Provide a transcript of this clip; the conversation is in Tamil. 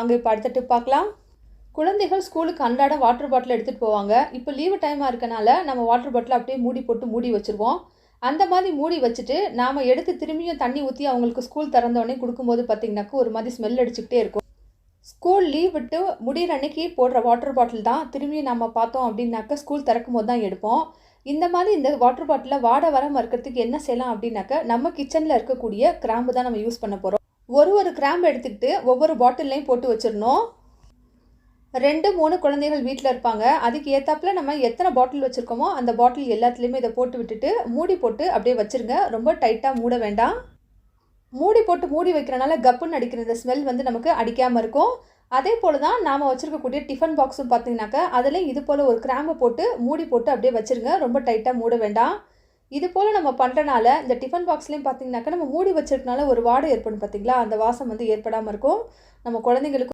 அங்கே இப்போ அடுத்த டிப் பார்க்கலாம். குழந்தைகள் ஸ்கூலுக்கு அன்றாடம் வாட்டர் பாட்டில் எடுத்துகிட்டு போவாங்க. இப்போ லீவு டைமாக இருக்கனால நம்ம வாட்டர் பாட்டில் அப்படியே மூடி போட்டு மூடி வச்சுருவோம். அந்த மாதிரி மூடி வச்சுட்டு நாம் எடுத்து திரும்பியும் தண்ணி ஊற்றி அவங்களுக்கு ஸ்கூல் திறந்தோடனே கொடுக்கும்போது பார்த்திங்கனாக்கா ஒரு மாதிரி ஸ்மெல் அடிச்சுக்கிட்டே இருக்கும். ஸ்கூல் லீவ் விட்டு முடிகிற அன்னைக்கு போடுற வாட்டர் பாட்டில் தான் திரும்பியும் நம்ம பார்த்தோம் அப்படின்னாக்கா ஸ்கூல் திறக்கும் போது தான் எடுப்போம். இந்த மாதிரி இந்த வாட்டர் பாட்டிலில் வாட வராமல் இருக்கிறதுக்கு என்ன செய்யலாம் அப்படின்னாக்கா நம்ம கிச்சனில் இருக்கக்கூடிய கிராம்பு தான் நம்ம யூஸ் பண்ண போகிறோம். ஒரு கிராம்பு எடுத்துக்கிட்டு ஒவ்வொரு பாட்டில்லையும் போட்டு வச்சிடணும். 2-3 குழந்தைகள் வீட்டில் இருப்பாங்க. அதுக்கு ஏற்றாப்புல நம்ம எத்தனை பாட்டில் வச்சுருக்கோமோ அந்த பாட்டில் எல்லாத்துலேயுமே இதை போட்டு விட்டுட்டு மூடி போட்டு அப்படியே வச்சுருங்க. ரொம்ப டைட்டாக மூட வேண்டாம். மூடி போட்டு மூடி வைக்கிறனால கப்புன்னு அடிக்கிற இந்த ஸ்மெல் வந்து நமக்கு அடிக்காமல் இருக்கும். அதே போல் தான் நாம் வச்சுருக்கக்கூடிய டிஃபன் பாக்ஸும் பார்த்திங்கனாக்கா அதில் இது போல் ஒரு கிராம்பை போட்டு மூடி போட்டு அப்படியே வச்சுருங்க. ரொம்ப டைட்டாக மூட வேண்டாம். இது போல் நம்ம பண்ணுறனால இந்த டிஃபன் பாக்ஸ்லேயும் பார்த்திங்கனாக்கா நம்ம மூடி வச்சிருக்கனால ஒரு வாடை ஏற்படும் பார்த்திங்களா, அந்த வாசம் வந்து ஏற்படாமல் இருக்கும். நம்ம குழந்தைங்களுக்கு